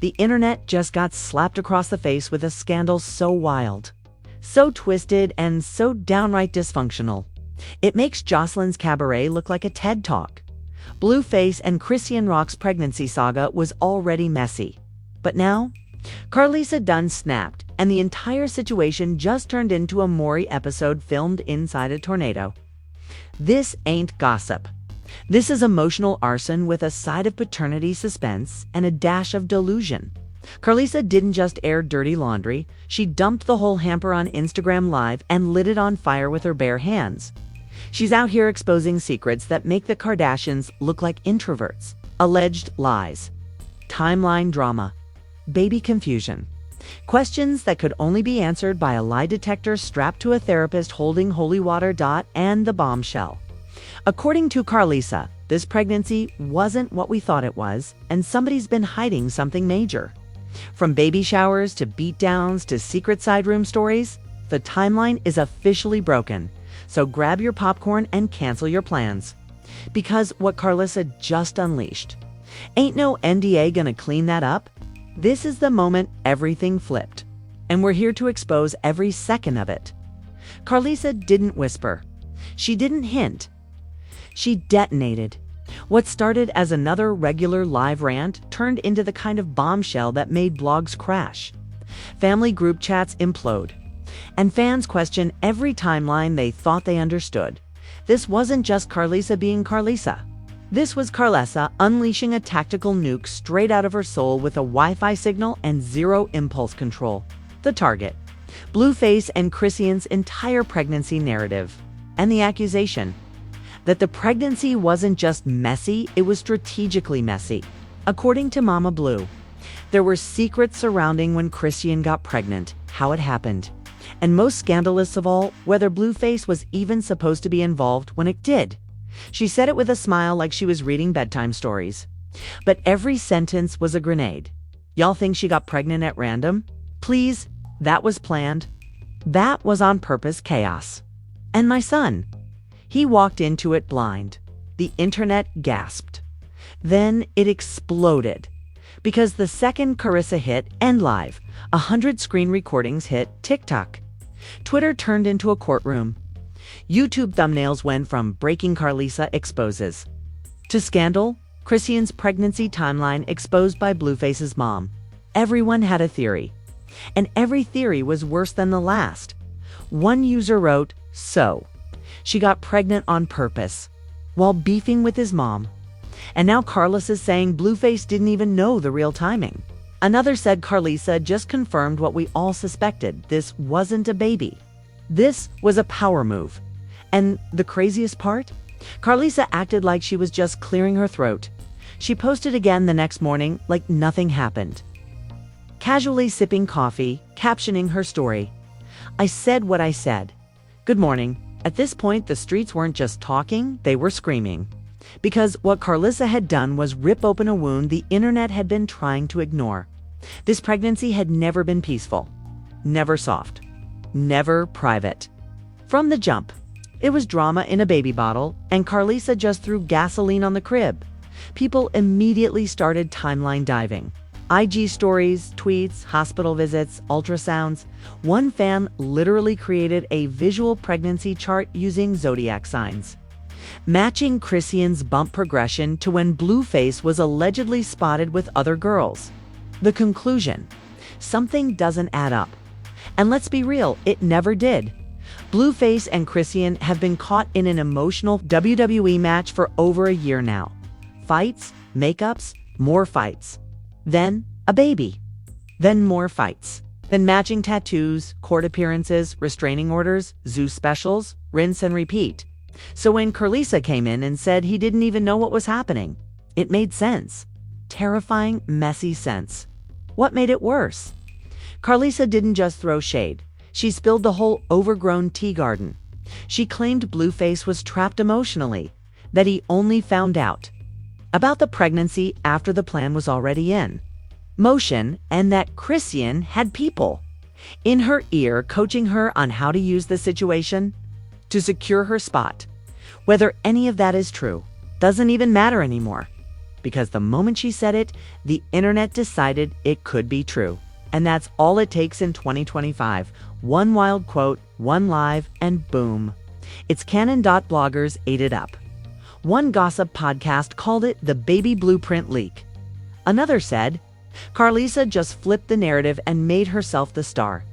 the internet just got slapped across the face with a scandal so wild, so twisted, and so downright dysfunctional. It makes Jocelyn's cabaret look like a TED Talk. Blueface and Chrisean Rock's pregnancy saga was already messy. But now, Karlissa done snapped, and the entire situation just turned into a Maury episode filmed inside a tornado. This ain't gossip. This is emotional arson with a side of paternity suspense and a dash of delusion. Karlissa didn't just air dirty laundry, she dumped the whole hamper on Instagram Live and lit it on fire with her bare hands. She's out here exposing secrets that make the Kardashians look like introverts, alleged lies, timeline drama, baby confusion, questions that could only be answered by a lie detector strapped to a therapist holding holy water. And the bombshell. According to Karlissa, this pregnancy wasn't what we thought it was, and somebody's been hiding something major. From baby showers to beatdowns to secret side room stories, the timeline is officially broken. So grab your popcorn and cancel your plans. Because what Karlissa just unleashed, ain't no NDA gonna clean that up. This is the moment everything flipped, and we're here to expose every second of it. Karlissa didn't whisper. She didn't hint. She detonated. What started as another regular live rant turned into the kind of bombshell that made blogs crash, family group chats implode, and fans question every timeline they thought they understood. This wasn't just Karlissa being Karlissa. This was Karlissa unleashing a tactical nuke straight out of her soul with a Wi-Fi signal and zero impulse control. The target: Blueface and Chrisean's entire pregnancy narrative. And the accusation that the pregnancy wasn't just messy, it was strategically messy. According to Mama Blue, there were secrets surrounding when Chrisean got pregnant, how it happened, and most scandalous of all, whether Blueface was even supposed to be involved when it did. She said it with a smile like she was reading bedtime stories. But every sentence was a grenade. Y'all think she got pregnant at random? Please, that was planned. That was on purpose chaos. And my son, he walked into it blind. The internet gasped. Then it exploded. Because the second Karlissa hit End Live, 100 screen recordings hit TikTok. Twitter turned into a courtroom. YouTube thumbnails went from Breaking Karlissa Exposes to Scandal, Chrisean's pregnancy timeline exposed by Blueface's mom. Everyone had a theory, and every theory was worse than the last. One user wrote, "So, she got pregnant on purpose," while beefing with his mom. And now Karlissa is saying Blueface didn't even know the real timing. Another said Karlissa just confirmed what we all suspected. This wasn't a baby. This was a power move. And the craziest part? Karlissa acted like she was just clearing her throat. She posted again the next morning like nothing happened, casually sipping coffee, captioning her story. "I said what I said. Good morning." At this point, the streets weren't just talking, they were screaming. Because what Karlissa had done was rip open a wound the internet had been trying to ignore. This pregnancy had never been peaceful, never soft, never private. From the jump, it was drama in a baby bottle, and Karlissa just threw gasoline on the crib. People immediately started timeline diving. IG stories, tweets, hospital visits, ultrasounds. One fan literally created a visual pregnancy chart using zodiac signs, matching Chrisean's bump progression to when Blueface was allegedly spotted with other girls. The conclusion: something doesn't add up. And let's be real, it never did. Blueface and Chrisean have been caught in an emotional WWE match for over a year now. Fights, makeups, more fights. Then a baby. Then more fights. Then matching tattoos, court appearances, restraining orders, zoo specials, rinse and repeat. So when Karlissa came in and said he didn't even know what was happening, it made sense. Terrifying, messy sense. What made it worse? Karlissa didn't just throw shade. She spilled the whole overgrown tea garden. She claimed Blueface was trapped emotionally, that he only found out about the pregnancy after the plan was already in motion, and that Chrisean had people in her ear coaching her on how to use the situation to secure her spot. Whether any of that is true doesn't even matter anymore, because the moment she said it, the internet decided it could be true. And that's all it takes in 2025. One wild quote, one live, and boom. It's canon. Bloggers ate it up. One gossip podcast called it the baby blueprint leak. Another said, Karlissa just flipped the narrative and made herself the star.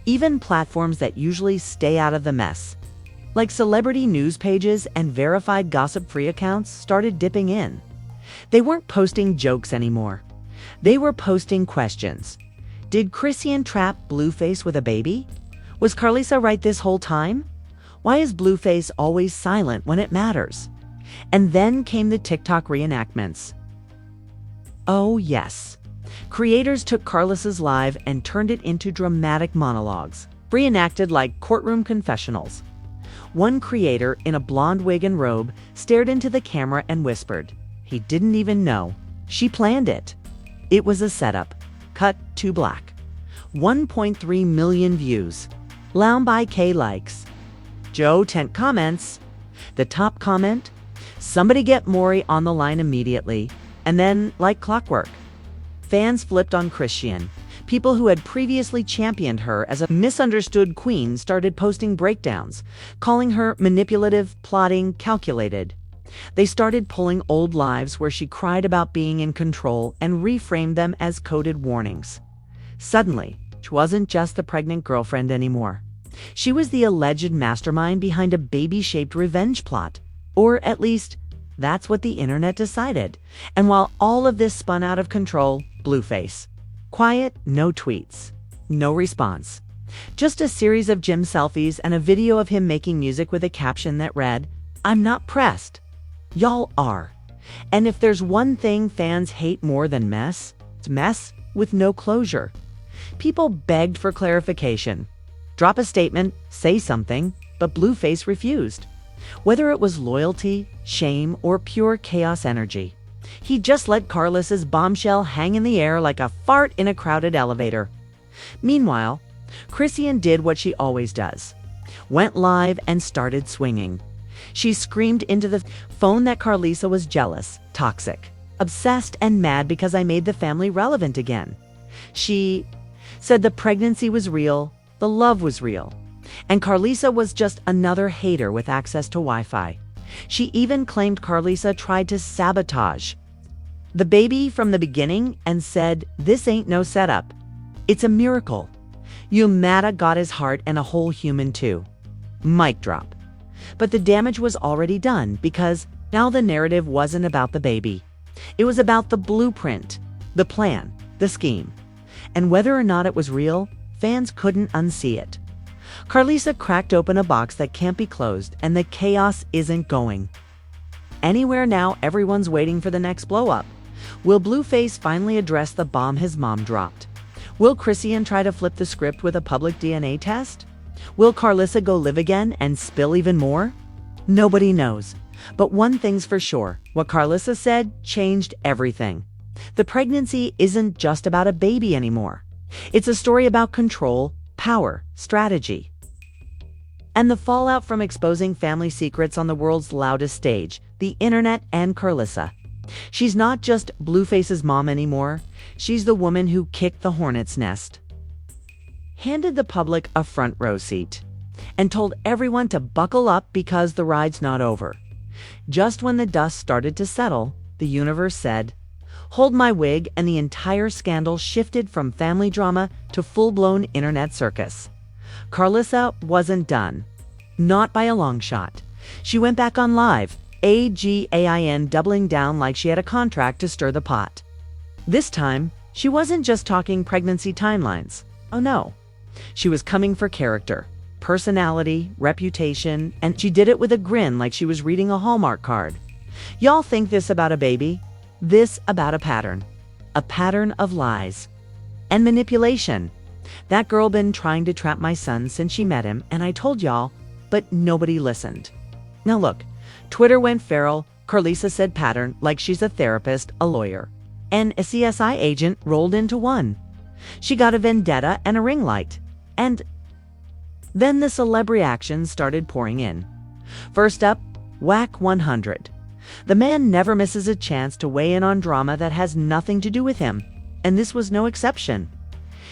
Even platforms that usually stay out of the mess, like celebrity news pages and verified gossip-free accounts, started dipping in. They weren't posting jokes anymore. They were posting questions. Did Chrisean trap Blueface with a baby? Was Karlissa right this whole time? Why is Blueface always silent when it matters? And then came the TikTok reenactments. Oh yes. Creators took Karlissa's live and turned it into dramatic monologues, reenacted like courtroom confessionals. One creator in a blonde wig and robe stared into the camera and whispered. He didn't even know. She planned it. It was a setup. Cut to black. 1.3 million views. Loud by K likes. Joe Tent comments. The top comment? Somebody get Maury on the line immediately. And then, like clockwork, fans flipped on Chrisean. People who had previously championed her as a misunderstood queen started posting breakdowns, calling her manipulative, plotting, calculated. They started pulling old lives where she cried about being in control and reframed them as coded warnings. Suddenly, she wasn't just the pregnant girlfriend anymore. She was the alleged mastermind behind a baby-shaped revenge plot. Or at least, that's what the internet decided. And while all of this spun out of control, Blueface. Quiet, no tweets, no response. Just a series of gym selfies and a video of him making music with a caption that read, "I'm not pressed. Y'all are." And if there's one thing fans hate more than mess, it's mess with no closure. People begged for clarification. Drop a statement, say something, but Blueface refused. Whether it was loyalty, shame, or pure chaos energy, he just let Karlissa's bombshell hang in the air like a fart in a crowded elevator. Meanwhile, Chrisean did what she always does. Went live and started swinging. She screamed into the phone that Karlissa was jealous, toxic, obsessed, and mad because I made the family relevant again. She said the pregnancy was real, the love was real, and Karlissa was just another hater with access to Wi-Fi. She even claimed Karlissa tried to sabotage the baby from the beginning and said, "This ain't no setup. It's a miracle. Yumata got his heart and a whole human too." Mic drop. But the damage was already done because now the narrative wasn't about the baby. It was about the blueprint, the plan, the scheme. And whether or not it was real, fans couldn't unsee it. Karlissa cracked open a box that can't be closed, and the chaos isn't going anywhere now. Everyone's waiting for the next blow-up. Will Blueface finally address the bomb his mom dropped? Will Chrisean try to flip the script with a public DNA test? Will Karlissa go live again and spill even more? Nobody knows. But one thing's for sure. What Karlissa said changed everything. The pregnancy isn't just about a baby anymore. It's a story about control, power, strategy, and the fallout from exposing family secrets on the world's loudest stage, the internet and Karlissa. She's not just Blueface's mom anymore. She's the woman who kicked the hornet's nest, handed the public a front row seat, and told everyone to buckle up because the ride's not over. Just when the dust started to settle, the universe said, "Hold my wig," and the entire scandal shifted from family drama to full-blown internet circus. Karlissa wasn't done. Not by a long shot. She went back on live, AGAIN, doubling down like she had a contract to stir the pot. This time, she wasn't just talking pregnancy timelines. Oh no. She was coming for character, personality, reputation, and she did it with a grin like she was reading a Hallmark card. Y'all think this about a baby? This about a pattern of lies and manipulation. That girl been trying to trap my son since she met him, and I told y'all, but nobody listened. Now look, Twitter went feral. Karlissa said pattern like she's a therapist, a lawyer, and a CSI agent rolled into one. She got a vendetta and a ring light. And then the celeb reactions started pouring in. First up, Whack 100. The man never misses a chance to weigh in on drama that has nothing to do with him, and this was no exception.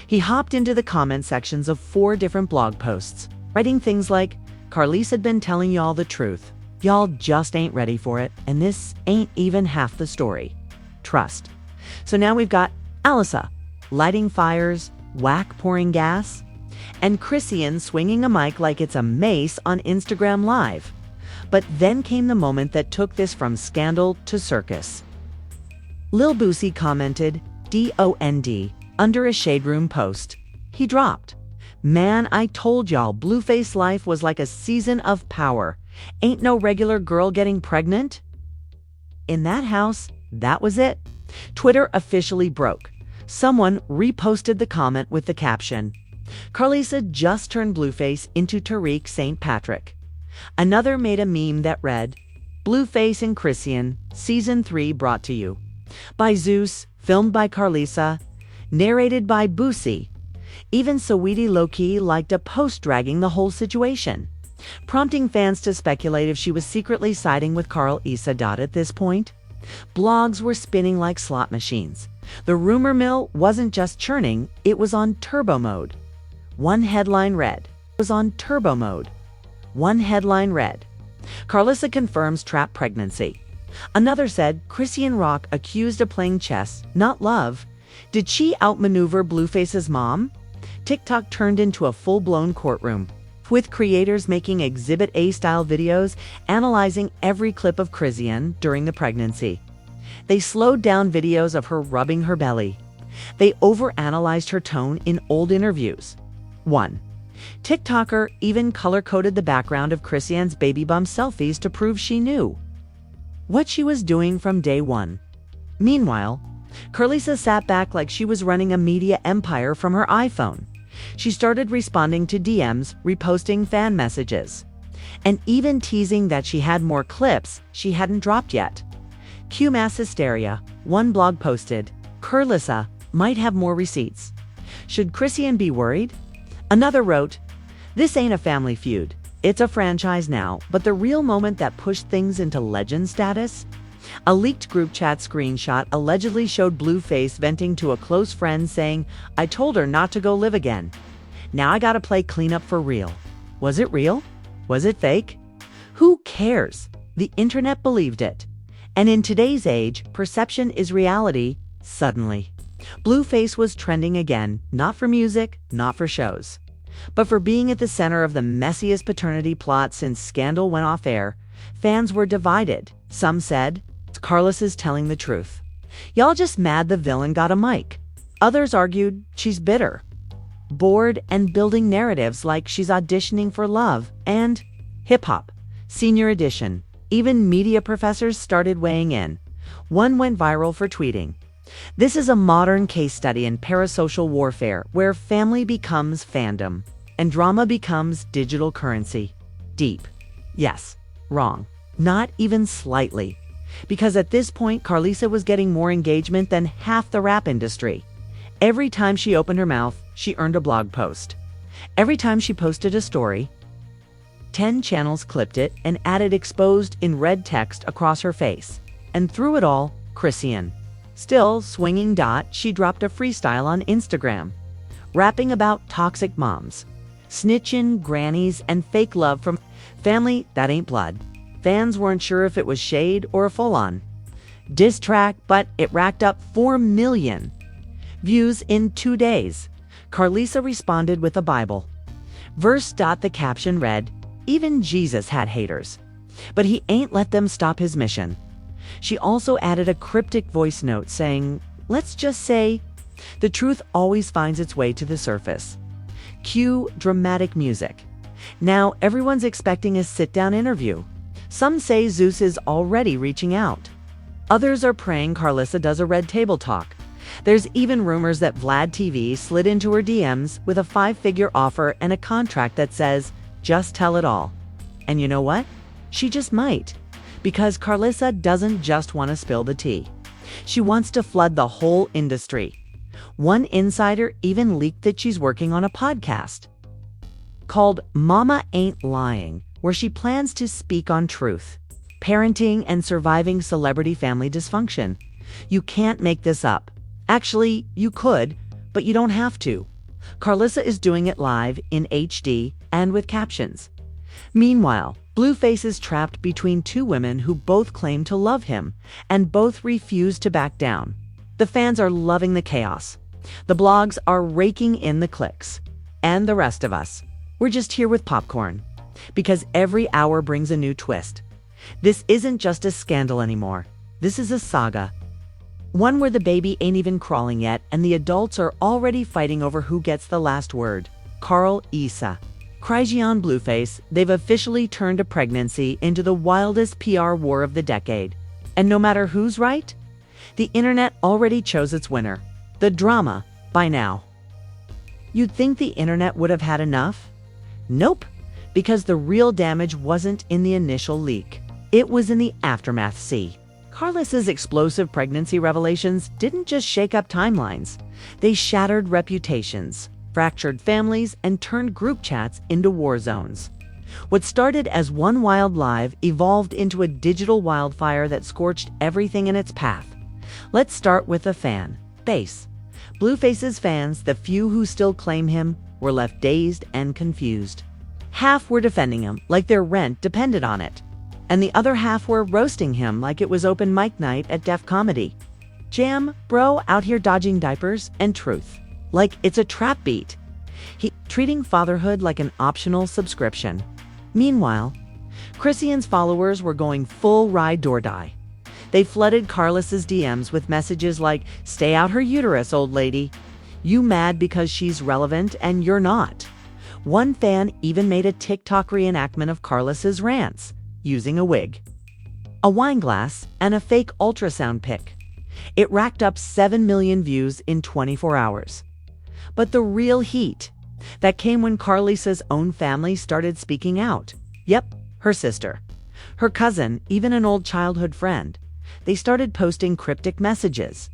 He hopped into the comment sections of 4 different blog posts, writing things like, "Karlissa had been telling y'all the truth. Y'all just ain't ready for it, and this ain't even half the story. Trust." So now we've got Karlissa lighting fires, whack pouring gas, and Chrisean swinging a mic like it's a mace on Instagram Live. But then came the moment that took this from scandal to circus. Lil Boosie commented, "DOND," under a Shade Room post. He dropped, "Man, I told y'all Blueface life was like a season of Power. Ain't no regular girl getting pregnant." In that house, that was it. Twitter officially broke. Someone reposted the comment with the caption, "Karlissa just turned Blueface into Tariq St. Patrick." Another made a meme that read, "Blueface and Chrisean, Season 3 brought to you by Zeus, filmed by Karlissa, narrated by Boosie." Even Saweetie Low-Key liked a post dragging the whole situation, prompting fans to speculate if she was secretly siding with Karlissa. At this point, blogs were spinning like slot machines. The rumor mill wasn't just churning, it was on turbo mode. One headline read, "Karlissa confirms trap pregnancy." Another said, "Chrisean Rock accused of playing chess, not love. Did she outmaneuver Blueface's mom?" TikTok turned into a full-blown courtroom, with creators making Exhibit A-style videos analyzing every clip of Chrisean during the pregnancy. They slowed down videos of her rubbing her belly. They overanalyzed her tone in old interviews. One TikToker even color-coded the background of Chrisean's baby bump selfies to prove she knew what she was doing from day one. Meanwhile, Karlissa sat back like she was running a media empire from her iPhone. She started responding to DMs, reposting fan messages, and even teasing that she had more clips she hadn't dropped yet. Cue mass hysteria. One blog posted, "Karlissa might have more receipts. Should Chrisean be worried?" Another wrote, "This ain't a family feud. It's a franchise now, but the real moment that pushed things into legend status?" A leaked group chat screenshot allegedly showed Blueface venting to a close friend saying, "I told her not to go live again. Now I gotta play cleanup for real." Was it real? Was it fake? Who cares? The internet believed it. And in today's age, perception is reality, suddenly. Blueface was trending again, not for music, not for shows, but for being at the center of the messiest paternity plot since Scandal went off air. Fans were divided. Some said, "Karlissa's telling the truth. Y'all just mad the villain got a mic." Others argued she's bitter, bored, and building narratives like she's auditioning for Love and Hip Hop Senior Edition. Even media professors started weighing in. One went viral for tweeting, "This is a modern case study in parasocial warfare where family becomes fandom and drama becomes digital currency." Deep. Yes. Wrong. Not even slightly. Because at this point, Karlissa was getting more engagement than half the rap industry. Every time she opened her mouth, she earned a blog post. Every time she posted a story, 10 channels clipped it and added exposed in red text across her face. And through it all, Chrisean. Still swinging. She dropped a freestyle on Instagram, rapping about toxic moms, snitching grannies, and fake love from family that ain't blood. Fans weren't sure if it was shade or a full-on diss track, but it racked up 4 million views in 2 days. Karlissa responded with a Bible verse. The caption read, "Even Jesus had haters, but he ain't let them stop his mission." She also added a cryptic voice note saying, "Let's just say the truth always finds its way to the surface." Cue dramatic music. Now everyone's expecting a sit-down interview. Some say Zeus is already reaching out. Others are praying Karlissa does a red table talk. There's even rumors that Vlad TV slid into her DMs with a 5-figure offer and a contract that says, "Just tell it all." And you know what? She just might. Because Karlissa doesn't just want to spill the tea. She wants to flood the whole industry. One insider even leaked that she's working on a podcast called Mama Ain't Lying, where she plans to speak on truth, parenting and surviving celebrity family dysfunction. You can't make this up. Actually, you could, but you don't have to. Karlissa is doing it live in HD and with captions. Meanwhile, Blueface is trapped between two women who both claim to love him and both refuse to back down. The fans are loving the chaos. The blogs are raking in the clicks. And the rest of us, we're just here with popcorn. Because every hour brings a new twist. This isn't just a scandal anymore. This is a saga. One where the baby ain't even crawling yet and the adults are already fighting over who gets the last word. Karlissa Chrisean Blueface, they've officially turned a pregnancy into the wildest PR war of the decade. And no matter who's right, the internet already chose its winner. The drama, by now. You'd think the internet would have had enough? Nope, because the real damage wasn't in the initial leak. It was in the aftermath. See, Karlissa's explosive pregnancy revelations didn't just shake up timelines. They shattered reputations, fractured families, and turned group chats into war zones. What started as one wild live evolved into a digital wildfire that scorched everything in its path. Let's start with the fan base. Blueface's fans, the few who still claim him, were left dazed and confused. Half were defending him like their rent depended on it, and the other half were roasting him like it was open mic night at Def Comedy. Jam, bro, out here dodging diapers, and truth, like it's a trap beat. He treating fatherhood like an optional subscription. Meanwhile, Chrisean's followers were going full ride or die. They flooded Karlissa's DMs with messages like, "Stay out her uterus, old lady. You mad because she's relevant and you're not." One fan even made a TikTok reenactment of Karlissa's rants, using a wig, a wine glass, and a fake ultrasound pic. It racked up 7 million views in 24 hours. But the real heat, that came when Karlissa's own family started speaking out. Yep, her sister, her cousin, even an old childhood friend. They started posting cryptic messages,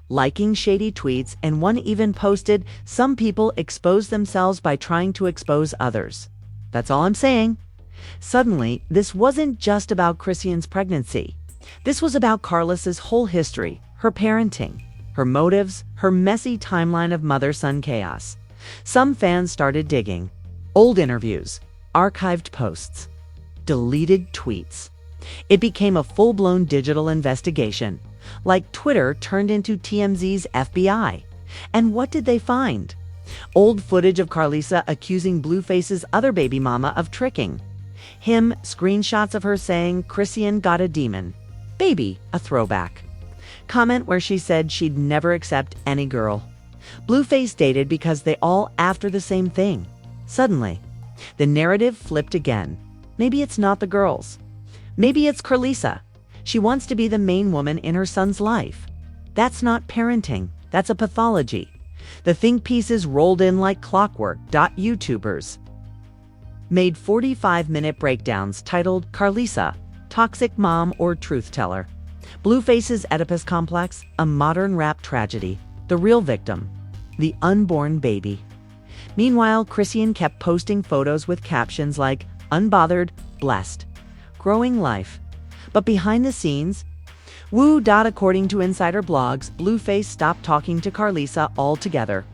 liking shady tweets, and one even posted, "Some people expose themselves by trying to expose others." That's all I'm saying. Suddenly, this wasn't just about Chrisean's pregnancy. This was about Karlissa's whole history, her parenting, her motives, her messy timeline of mother-son chaos. Some fans started digging. Old interviews, archived posts, deleted tweets. It became a full-blown digital investigation, like Twitter turned into TMZ's FBI. And what did they find? Old footage of Karlissa accusing Blueface's other baby mama of tricking him, screenshots of her saying Chrisean got a demon. Baby, a throwback. Comment where she said she'd never accept any girl. Blueface dated because they all after the same thing. Suddenly, the narrative flipped again. Maybe it's not the girls. Maybe it's Karlissa. She wants to be the main woman in her son's life. That's not parenting. That's a pathology. The think pieces rolled in like clockwork. YouTubers made 45-minute breakdowns titled Karlissa, Toxic Mom or Truth Teller. Blueface's Oedipus complex, a modern rap tragedy. The real victim, the unborn baby. Meanwhile, Chrisean kept posting photos with captions like unbothered, blessed, growing life. But behind the scenes, according to insider blogs, Blueface stopped talking to Karlissa altogether.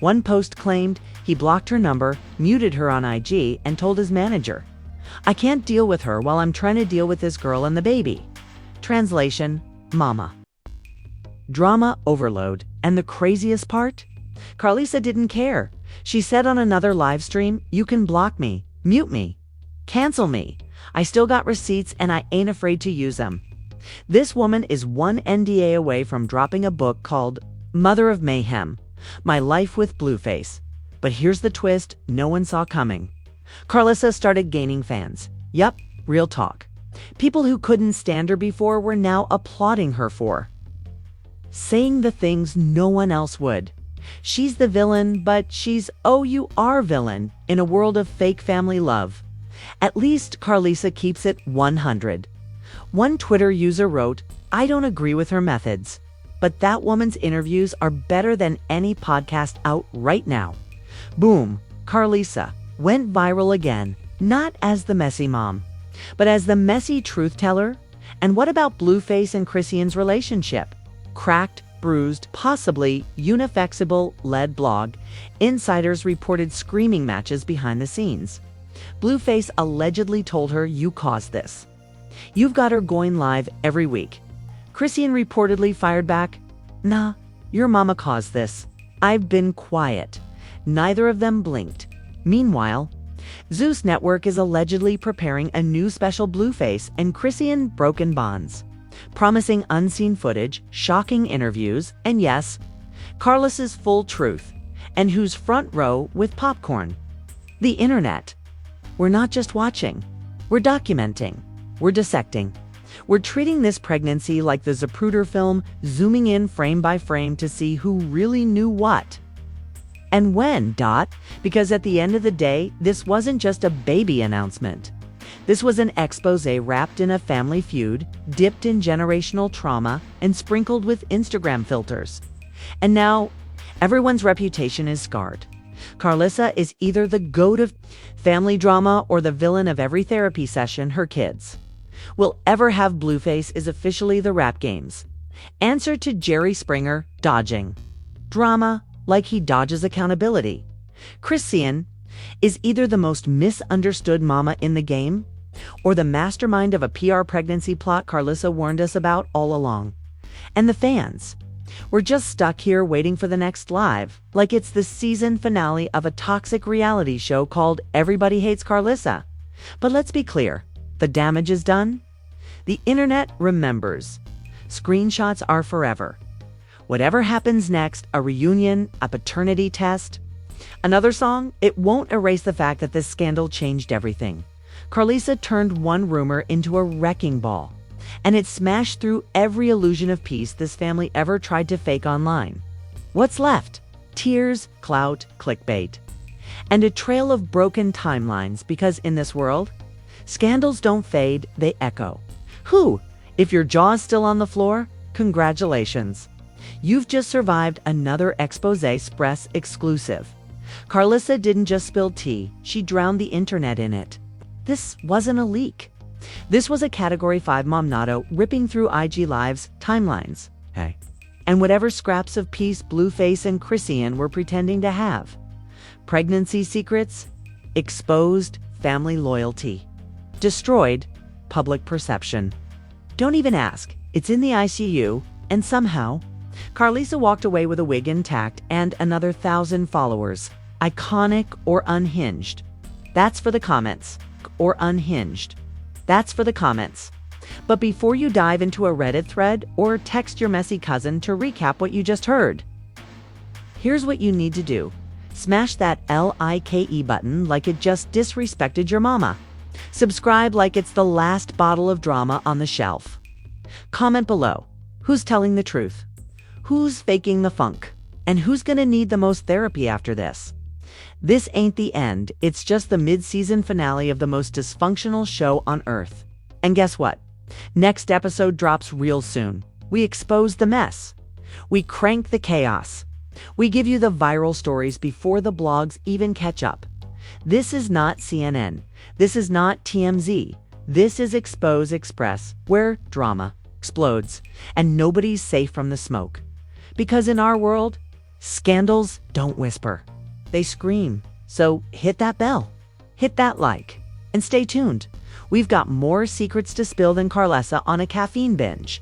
One post claimed he blocked her number, muted her on IG, and told his manager, "I can't deal with her while I'm trying to deal with this girl and the baby." Translation, mama. Drama overload. And the craziest part? Karlissa didn't care. She said on another live stream, "You can block me, mute me, cancel me. I still got receipts and I ain't afraid to use them." This woman is one NDA away from dropping a book called Mother of Mayhem, My Life with Blueface. But here's the twist no one saw coming. Karlissa started gaining fans. Yup, real talk. People who couldn't stand her before were now applauding her for saying the things no one else would. She's the villain, but she's you are villain in a world of fake family love. At least Karlissa keeps it 100. One Twitter user wrote, "I don't agree with her methods, but that woman's interviews are better than any podcast out right now." Boom, Karlissa went viral again, not as the messy mom, but as the messy truth teller And what about Blueface and Chrisean's relationship? Cracked, bruised, possibly unifexible led blog, insiders reported screaming matches behind the scenes. Blueface allegedly told her, "You caused this. You've got her going live every week." Chrisean reportedly fired back, "Nah, your mama caused this. I've been quiet." Neither of them blinked. Meanwhile, Zeus Network is allegedly preparing a new special Blueface and Chrisean Broken Bonds, promising unseen footage, shocking interviews, and yes, Karlissa's full truth, and who's front row with popcorn. The internet. We're not just watching. We're documenting. We're dissecting. We're treating this pregnancy like the Zapruder film, zooming in frame by frame to see who really knew what. And when, because at the end of the day, this wasn't just a baby announcement. This was an expose wrapped in a family feud, dipped in generational trauma, and sprinkled with Instagram filters. And now, everyone's reputation is scarred. Karlissa is either the goat of family drama or the villain of every therapy session her kids will ever have. Blueface is officially the rap game's answer to Jerry Springer dodging drama like he dodges accountability. Chrisean is either the most misunderstood mama in the game or the mastermind of a PR pregnancy plot Karlissa warned us about all along. And the fans, we're just stuck here waiting for the next live, like it's the season finale of a toxic reality show called Everybody Hates Karlissa. But let's be clear, the damage is done. The internet remembers. Screenshots are forever. Whatever happens next, a reunion, a paternity test, another song, it won't erase the fact that this scandal changed everything. Karlissa turned one rumor into a wrecking ball, and it smashed through every illusion of peace this family ever tried to fake online. What's left? Tears, clout, clickbait, and a trail of broken timelines, because in this world, scandals don't fade, they echo. If your jaw's still on the floor, congratulations. You've just survived another Expose Express exclusive. Karlissa didn't just spill tea, she drowned the internet in it. This wasn't a leak. This was a Category 5 momnado ripping through IG Live's timelines. Hey. And whatever scraps of peace Blueface and Chrisean were pretending to have. Pregnancy secrets, exposed family loyalty, destroyed public perception. Don't even ask, it's in the ICU, and somehow, Karlissa walked away with a wig intact and another 1,000 followers. Iconic or unhinged? That's for the comments. Or unhinged? That's for the comments. But before you dive into a Reddit thread or text your messy cousin to recap what you just heard, here's what you need to do. Smash that like button like it just disrespected your mama. Subscribe like it's the last bottle of drama on the shelf. Comment below. Who's telling the truth? Who's faking the funk? And who's gonna need the most therapy after this? This ain't the end, it's just the mid-season finale of the most dysfunctional show on earth. And guess what? Next episode drops real soon. We expose the mess. We crank the chaos. We give you the viral stories before the blogs even catch up. This is not CNN. This is not TMZ. This is Expose Express, where drama explodes and nobody's safe from the smoke. Because in our world, scandals don't whisper. They scream. So hit that bell, hit that like, and stay tuned. We've got more secrets to spill than Karlissa on a caffeine binge.